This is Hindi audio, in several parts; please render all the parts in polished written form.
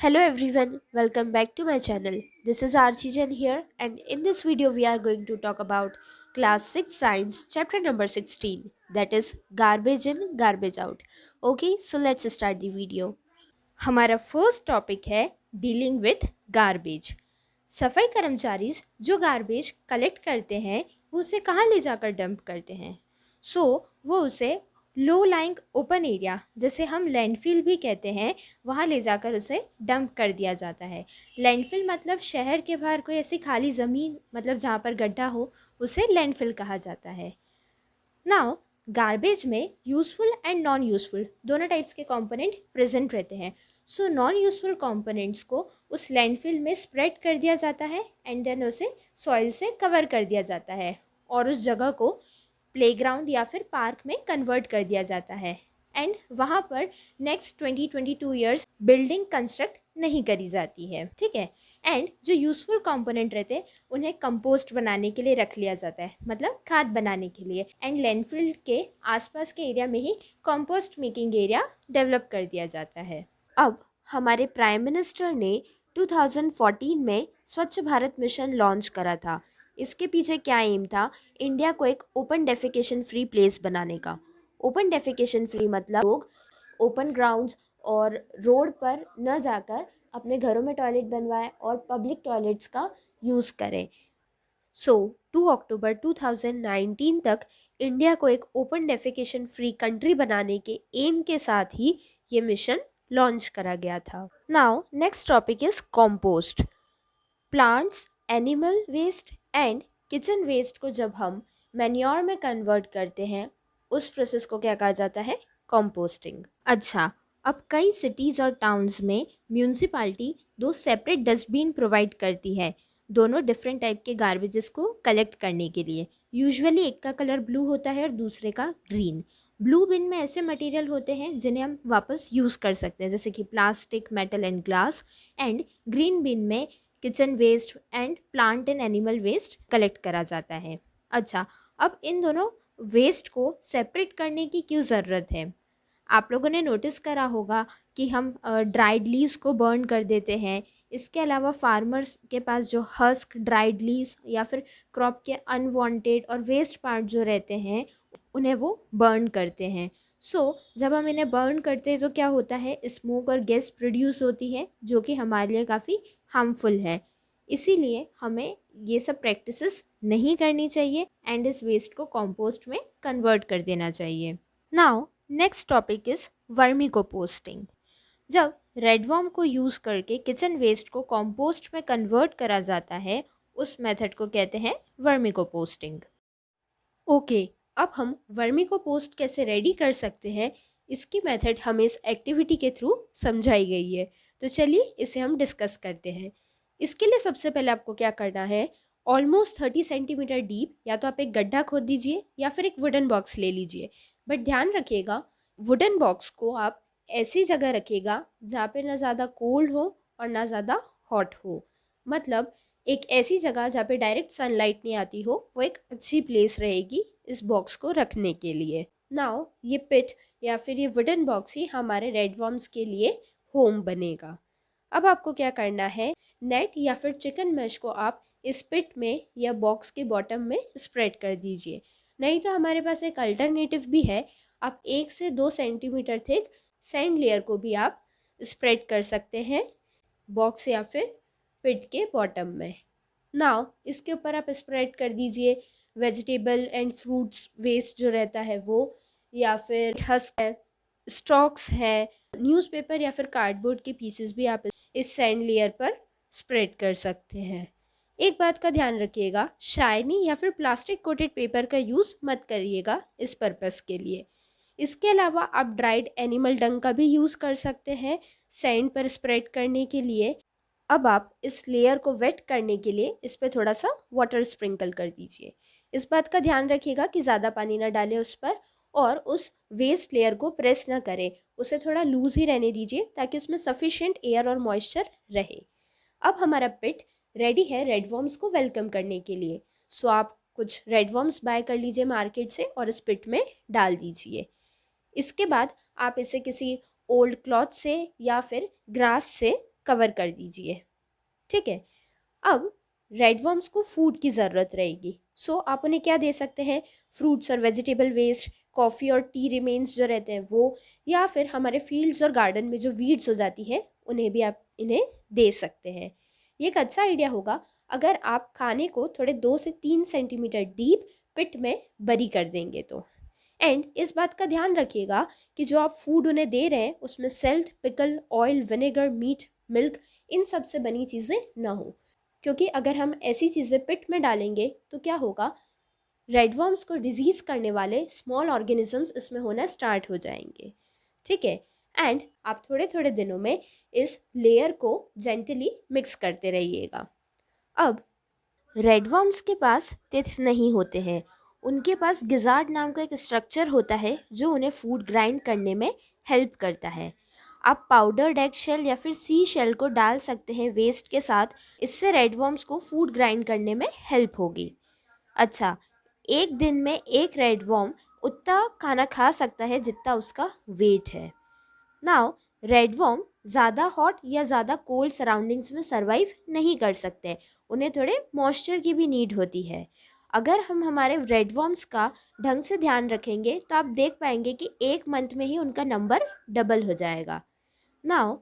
Hello everyone, welcome back to my channel. This is Archijan here, and in this video we are going to talk about class 6 science chapter number 16, that is garbage in garbage out. Okay, so let's start the video. हमारा फर्स्ट टॉपिक है डीलिंग विथ गार्बेज। सफाई कर्मचारी जो गार्बेज कलेक्ट करते हैं वो उसे कहाँ ले जाकर डंप करते हैं। वो उसे लो लाइंग ओपन एरिया, जैसे हम लैंडफिल भी कहते हैं, वहाँ ले जाकर उसे डंप कर दिया जाता है। लैंडफिल मतलब शहर के बाहर कोई ऐसी खाली ज़मीन, मतलब जहाँ पर गड्ढा हो, उसे लैंडफिल कहा जाता है। नाउ गार्बेज में यूज़फुल एंड नॉन यूज़फुल दोनों टाइप्स के कंपोनेंट प्रेजेंट रहते हैं। नॉन यूज़फुल कंपोनेंट्स को उस लैंडफिल में स्प्रेड कर दिया जाता है एंड देन उसे सॉइल से कवर कर दिया जाता है और उस जगह को प्लेग्राउंड या फिर पार्क में कन्वर्ट कर दिया जाता है एंड वहाँ पर नेक्स्ट 20-22 ईयर्स बिल्डिंग कंस्ट्रक्ट नहीं करी जाती है, ठीक है। एंड जो यूज़फुल कंपोनेंट रहते हैं उन्हें कंपोस्ट बनाने के लिए रख लिया जाता है, मतलब खाद बनाने के लिए, एंड लैंडफिल के आसपास के एरिया में ही कंपोस्ट मेकिंग एरिया डेवलप कर दिया जाता है। अब हमारे प्राइम मिनिस्टर ने 2014 में स्वच्छ भारत मिशन लॉन्च करा था। इसके पीछे क्या एम था? इंडिया को एक ओपन डेफिकेशन फ्री प्लेस बनाने का। ओपन डेफिकेशन फ्री मतलब लोग ओपन ग्राउंड्स और रोड पर न जाकर अपने घरों में टॉयलेट बनवाएं और पब्लिक टॉयलेट्स का यूज़ करें। 2 अक्टूबर 2019 तक इंडिया को एक ओपन डेफिकेशन फ्री कंट्री बनाने के एम के साथ ही ये मिशन लॉन्च करा गया था। Now next topic is compost. Plants, animal waste and kitchen waste को जब हम मैन्योर में कन्वर्ट करते हैं उस प्रोसेस को क्या कहा जाता है? कॉम्पोस्टिंग। अच्छा, अब कई सिटीज़ और टाउन्स में म्यूनसिपाल्टी 2 सेपरेट डस्टबिन प्रोवाइड करती है, दोनों डिफरेंट टाइप के गार्बेजेस को कलेक्ट करने के लिए। यूजुअली एक का कलर ब्लू होता है और दूसरे का ग्रीन। ब्लू बिन में ऐसे मटेरियल होते हैं जिन्हें हम वापस यूज़ कर सकते हैं, जैसे कि plastic, metal and glass. And green bin में kitchen waste and plant and animal waste collect करा जाता है। अच्छा, अब इन दोनों वेस्ट को सेपरेट करने की क्यों ज़रूरत है? आप लोगों ने नोटिस करा होगा कि हम ड्राइड लीव्स को बर्न कर देते हैं। इसके अलावा फार्मर्स के पास जो हस्क, ड्राइड लीव्स या फिर क्रॉप के अनवांटेड और वेस्ट पार्ट जो रहते हैं उन्हें वो बर्न करते हैं। जब हम इन्हें बर्न करते हैं तो क्या होता है? स्मोक और गैस प्रोड्यूस होती है जो कि हमारे लिए काफ़ी हार्मफुल है। इसीलिए हमें ये सब प्रैक्टिसेस नहीं करनी चाहिए एंड इस वेस्ट को कंपोस्ट में कन्वर्ट कर देना चाहिए। Now next topic is vermi composting. जब रेडवर्म को यूज़ करके किचन वेस्ट को कंपोस्ट में कन्वर्ट करा जाता है उस मेथड को कहते हैं वर्मी कंपोस्टिंग। ओके, अब हम वर्मी कंपोस्ट कैसे रेडी कर सकते हैं इसकी मेथड हमें इस एक्टिविटी के थ्रू समझाई गई है, तो चलिए इसे हम डिस्कस करते हैं। इसके लिए सबसे पहले आपको क्या करना है? ऑलमोस्ट 30 सेंटीमीटर डीप या तो आप एक गड्ढा खोद दीजिए या फिर एक वुडन बॉक्स ले लीजिए। बट ध्यान रखिएगा, वुडन बॉक्स को आप ऐसी जगह रखिएगा जहाँ पे ना ज़्यादा कोल्ड हो और ना ज़्यादा हॉट हो। मतलब एक ऐसी जगह जहाँ पे डायरेक्ट सनलाइट नहीं आती हो, वो एक अच्छी प्लेस रहेगी इस बॉक्स को रखने के लिए। नाउ ये पिट या फिर ये वुडन बॉक्स ही हमारे रेडवर्म्स के लिए होम बनेगा। अब आपको क्या करना है? नेट या फिर चिकन मैश को आप इस पिट में या बॉक्स के बॉटम में स्प्रेड कर दीजिए। नहीं तो हमारे पास एक अल्टरनेटिव भी है, आप 1 से 2 सेंटीमीटर थिक सैंड लेयर को भी आप स्प्रेड कर सकते हैं बॉक्स या फिर पिट के बॉटम में। नाउ इसके ऊपर आप स्प्रेड कर दीजिए वेजिटेबल एंड फ्रूट्स वेस्ट जो रहता है वो, या फिर हस्क है, स्टॉक्स है, न्यूज़पेपर या फिर कार्डबोर्ड के पीसेस भी आप इस सैंड लेयर पर स्प्रेड कर सकते हैं। एक बात का ध्यान रखिएगा, शाइनी या फिर प्लास्टिक कोटेड पेपर का यूज़ मत करिएगा इस पर्पस के लिए। इसके अलावा आप ड्राइड एनिमल डंग का भी यूज़ कर सकते हैं सैंड पर स्प्रेड करने के लिए। अब आप इस लेयर को वेट करने के लिए इस पर थोड़ा सा वाटर स्प्रिंकल कर दीजिए। इस बात का ध्यान रखिएगा कि ज़्यादा पानी ना डालें उस पर और उस वेस्ट लेयर को प्रेस ना करें, उसे थोड़ा लूज ही रहने दीजिए ताकि उसमें सफिशिएंट एयर और मॉइस्चर रहे। अब हमारा पिट रेडी है रेडवर्म्स को वेलकम करने के लिए। आप कुछ रेडवर्म्स बाय कर लीजिए मार्केट से और इस पिट में डाल दीजिए। इसके बाद आप इसे किसी ओल्ड क्लॉथ से या फिर ग्रास से कवर कर दीजिए। ठीक है। अब रेड वर्म्स को फूड की ज़रूरत रहेगी, सो आप उन्हें क्या दे सकते हैं, फ्रूट्स और वेजिटेबल वेस्ट, कॉफ़ी और टी रिमेन्स जो रहते हैं वो, या फिर हमारे फील्ड्स और गार्डन में जो वीड्स हो जाती है उन्हें भी आप इन्हें दे सकते हैं। ये एक अच्छा आइडिया होगा अगर आप खाने को थोड़े 2 से 3 सेंटीमीटर डीप पिट में बरी कर देंगे तो। एंड इस बात का ध्यान रखिएगा कि जो आप फूड उन्हें दे रहे हैं उसमें salt, pickle, oil, vinegar, meat, milk, इन सब से बनी चीज़ें ना हो, क्योंकि अगर हम ऐसी चीज़ें पिट में डालेंगे तो क्या होगा, रेडवर्म्स को डिजीज़ करने वाले स्मॉल ऑर्गेनिजम्स इसमें होना स्टार्ट हो जाएंगे। ठीक है। एंड आप थोड़े थोड़े दिनों में इस लेयर को जेंटली मिक्स करते रहिएगा। अब रेडवर्म्स के पास टिथ नहीं होते हैं, उनके पास गिजार्ड नाम का एक स्ट्रक्चर होता है जो उन्हें फूड ग्राइंड करने में हेल्प करता है। आप पाउडर्ड एग शेल या फिर सी शेल को डाल सकते हैं वेस्ट के साथ, इससे रेडवर्म्स को फूड ग्राइंड करने में हेल्प होगी। अच्छा, एक दिन में एक रेडवर्म उतना खाना खा सकता है जितना उसका वेट है। नाउ रेडवर्म ज़्यादा हॉट या ज़्यादा कोल्ड सराउंडिंग्स में सरवाइव नहीं कर सकते, उन्हें थोड़े मॉइस्चर की भी नीड होती है। अगर हम हमारे रेडवर्म्स का ढंग से ध्यान रखेंगे तो आप देख पाएंगे कि एक मंथ में ही उनका नंबर डबल हो जाएगा। नाउ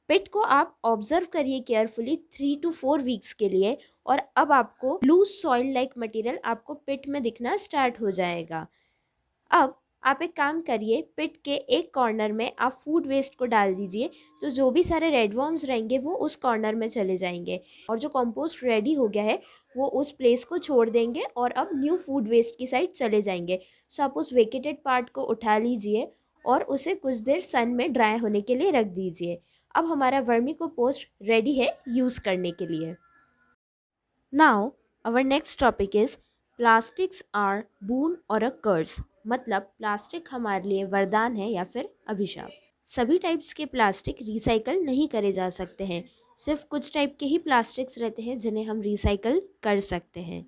पिट को आप ऑब्जर्व करिए केयरफुली 3 to 4 वीक्स के लिए, और अब आपको लूज सॉइल लाइक मटेरियल आपको पिट में दिखना स्टार्ट हो जाएगा। अब आप एक काम करिए, पिट के एक कॉर्नर में आप फूड वेस्ट को डाल दीजिए, तो जो भी सारे रेडवर्म्स रहेंगे वो उस कॉर्नर में चले जाएंगे और जो कंपोस्ट रेडी हो गया है वो उस प्लेस को छोड़ देंगे और अब न्यू फूड वेस्ट की साइड चले जाएंगे। सो आप उस वेकेटेड पार्ट को उठा लीजिए और उसे कुछ देर सन में ड्राई होने के लिए रख दीजिए। अब हमारा वर्मी कंपोस्ट रेडी है यूज़ करने के लिए। Now our next topic is plastics are boon or a curse, मतलब प्लास्टिक हमारे लिए वरदान है या फिर अभिशाप। सभी टाइप्स के प्लास्टिक रिसाइकल नहीं करे जा सकते हैं, सिर्फ कुछ टाइप के ही प्लास्टिक्स रहते हैं जिन्हें हम रिसाइकल कर सकते हैं।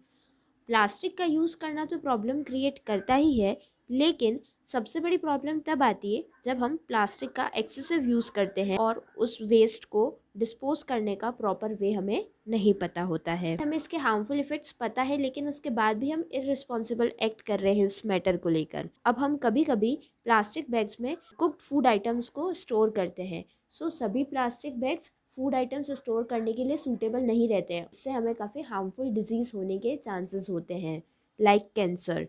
प्लास्टिक का यूज़ करना तो प्रॉब्लम क्रिएट करता ही है, लेकिन सबसे बड़ी प्रॉब्लम तब आती है जब हम प्लास्टिक का एक्सेसिव यूज़ करते हैं और उस वेस्ट को डिस्पोज करने का प्रॉपर वे हमें नहीं पता होता है। हमें इसके हार्मफुल इफेक्ट्स पता है, लेकिन उसके बाद भी हम इररिस्पॉन्सिबल एक्ट कर रहे हैं इस मैटर को लेकर। अब हम कभी कभी प्लास्टिक बैग्स में कुक्ड फूड आइटम्स को स्टोर करते हैं। सो सभी plastic bags food items store करने के लिए सूटेबल नहीं रहते हैं, इससे हमें काफ़ी हार्मफुल डिजीज़ होने के चांसेस होते हैं, लाइक कैंसर।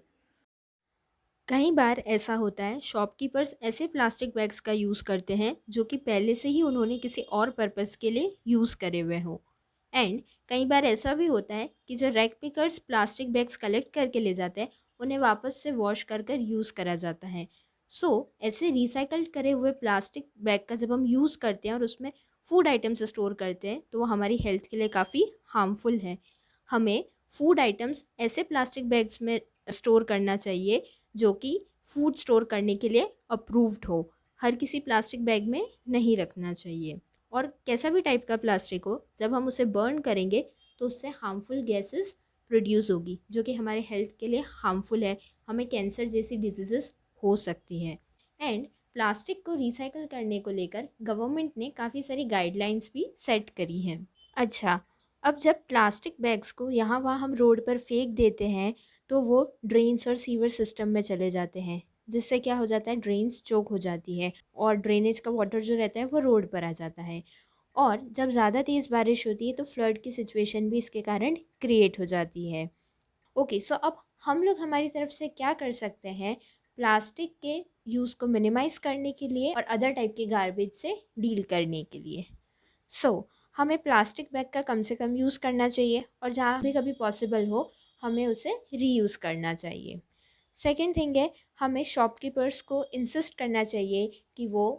कई बार ऐसा होता है, शॉपकीपर्स ऐसे प्लास्टिक बैग्स का यूज़ करते हैं जो कि पहले से ही उन्होंने किसी और पर्पस के लिए यूज़ करे हुए हों। एंड कई बार ऐसा भी होता है कि जो rag pickers plastic bags collect करके ले जाते हैं उन्हें वापस से वॉश कर कर यूज़ करा जाता है। ऐसे रिसाइकल करे हुए प्लास्टिक बैग का जब हम यूज़ करते हैं और उसमें फूड आइटम्स स्टोर करते हैं तो वो हमारी हेल्थ के लिए काफ़ी हार्मफुल है। हमें फूड आइटम्स ऐसे प्लास्टिक बैग्स में स्टोर करना चाहिए जो कि फूड स्टोर करने के लिए अप्रूव्ड हो। हर किसी प्लास्टिक बैग में नहीं रखना चाहिए। और कैसा भी टाइप का प्लास्टिक हो, जब हम उसे बर्न करेंगे तो उससे हार्मफुल गैसेस प्रोड्यूस होगी जो कि हमारे हेल्थ के लिए हार्मफुल है, हमें कैंसर जैसी डिजीज़ेस हो सकती है। एंड प्लास्टिक को रिसाइकल करने को लेकर गवर्नमेंट ने काफ़ी सारी गाइडलाइंस भी सेट करी हैं। अच्छा, अब जब प्लास्टिक बैग्स को यहाँ वहाँ हम रोड पर फेंक देते हैं तो वो ड्रेन्स और सीवर सिस्टम में चले जाते हैं, जिससे क्या हो जाता है, ड्रेन्स चोक हो जाती है और ड्रेनेज का वाटर जो रहता है वो रोड पर आ जाता है। और जब ज़्यादा तेज़ बारिश होती है तो फ्लड की सिचुएशन भी इसके कारण क्रिएट हो जाती है। ओके, सो अब हम लोग हमारी तरफ से क्या कर सकते हैं प्लास्टिक के यूज़ को मिनिमाइज़ करने के लिए और अदर टाइप के गार्बेज से डील करने के लिए। हमें प्लास्टिक बैग का कम से कम यूज़ करना चाहिए और जहाँ भी कभी पॉसिबल हो हमें उसे रीयूज़ करना चाहिए। सेकेंड थिंग है, हमें शॉपकीपर्स को इंसिस्ट करना चाहिए कि वो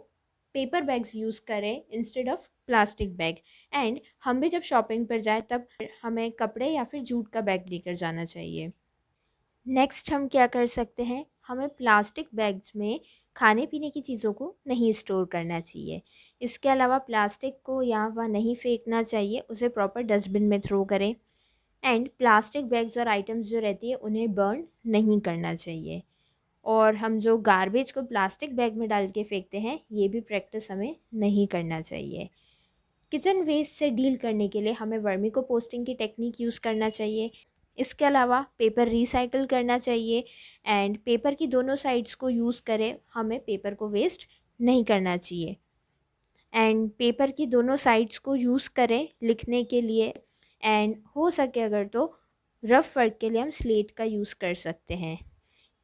पेपर बैग्स यूज़ करें instead of plastic bag. And हम भी जब शॉपिंग पर जाएं तब हमें कपड़े या फिर जूट का बैग लेकर जाना चाहिए। नेक्स्ट हम क्या कर सकते हैं, हमें प्लास्टिक बैग्स में खाने पीने की चीज़ों को नहीं स्टोर करना चाहिए। इसके अलावा प्लास्टिक को यहाँ वहाँ नहीं फेंकना चाहिए, उसे प्रॉपर डस्टबिन में थ्रो करें। एंड प्लास्टिक बैग्स और आइटम्स जो रहती है उन्हें बर्न नहीं करना चाहिए। और हम जो गार्बेज को प्लास्टिक बैग में डाल के फेंकते हैं ये भी प्रैक्टिस हमें नहीं करना चाहिए। किचन वेस्ट से डील करने के लिए हमें वर्मी कंपोस्टिंग की टेक्निक यूज़ करना चाहिए। इसके अलावा पेपर रिसाइकल करना चाहिए एंड पेपर की दोनों साइड्स को यूज़ करें, हमें पेपर को वेस्ट नहीं करना चाहिए। एंड पेपर की दोनों साइड्स को यूज़ करें लिखने के लिए, एंड हो सके अगर तो रफ वर्क के लिए हम स्लेट का यूज़ कर सकते हैं।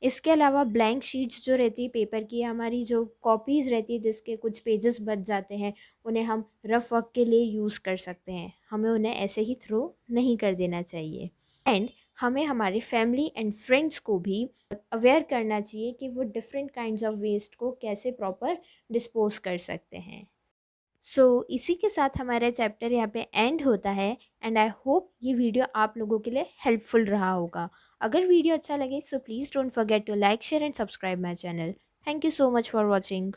इसके अलावा ब्लैंक शीट्स जो रहती है पेपर की, हमारी जो कॉपीज़ रहती है जिसके कुछ पेजेस बच जाते हैं, उन्हें हम रफ वर्क के लिए यूज़ कर सकते हैं। हमें उन्हें ऐसे ही थ्रो नहीं कर देना चाहिए। एंड हमें हमारे फैमिली एंड फ्रेंड्स को भी अवेयर करना चाहिए कि वो डिफरेंट काइंड्स ऑफ वेस्ट को कैसे प्रॉपर डिस्पोज कर सकते हैं। इसी के साथ हमारा चैप्टर यहाँ पे एंड होता है एंड आई होप ये वीडियो आप लोगों के लिए हेल्पफुल रहा होगा। अगर वीडियो अच्छा लगे so please don't forget to like share and subscribe my channel. Thank you so much for watching.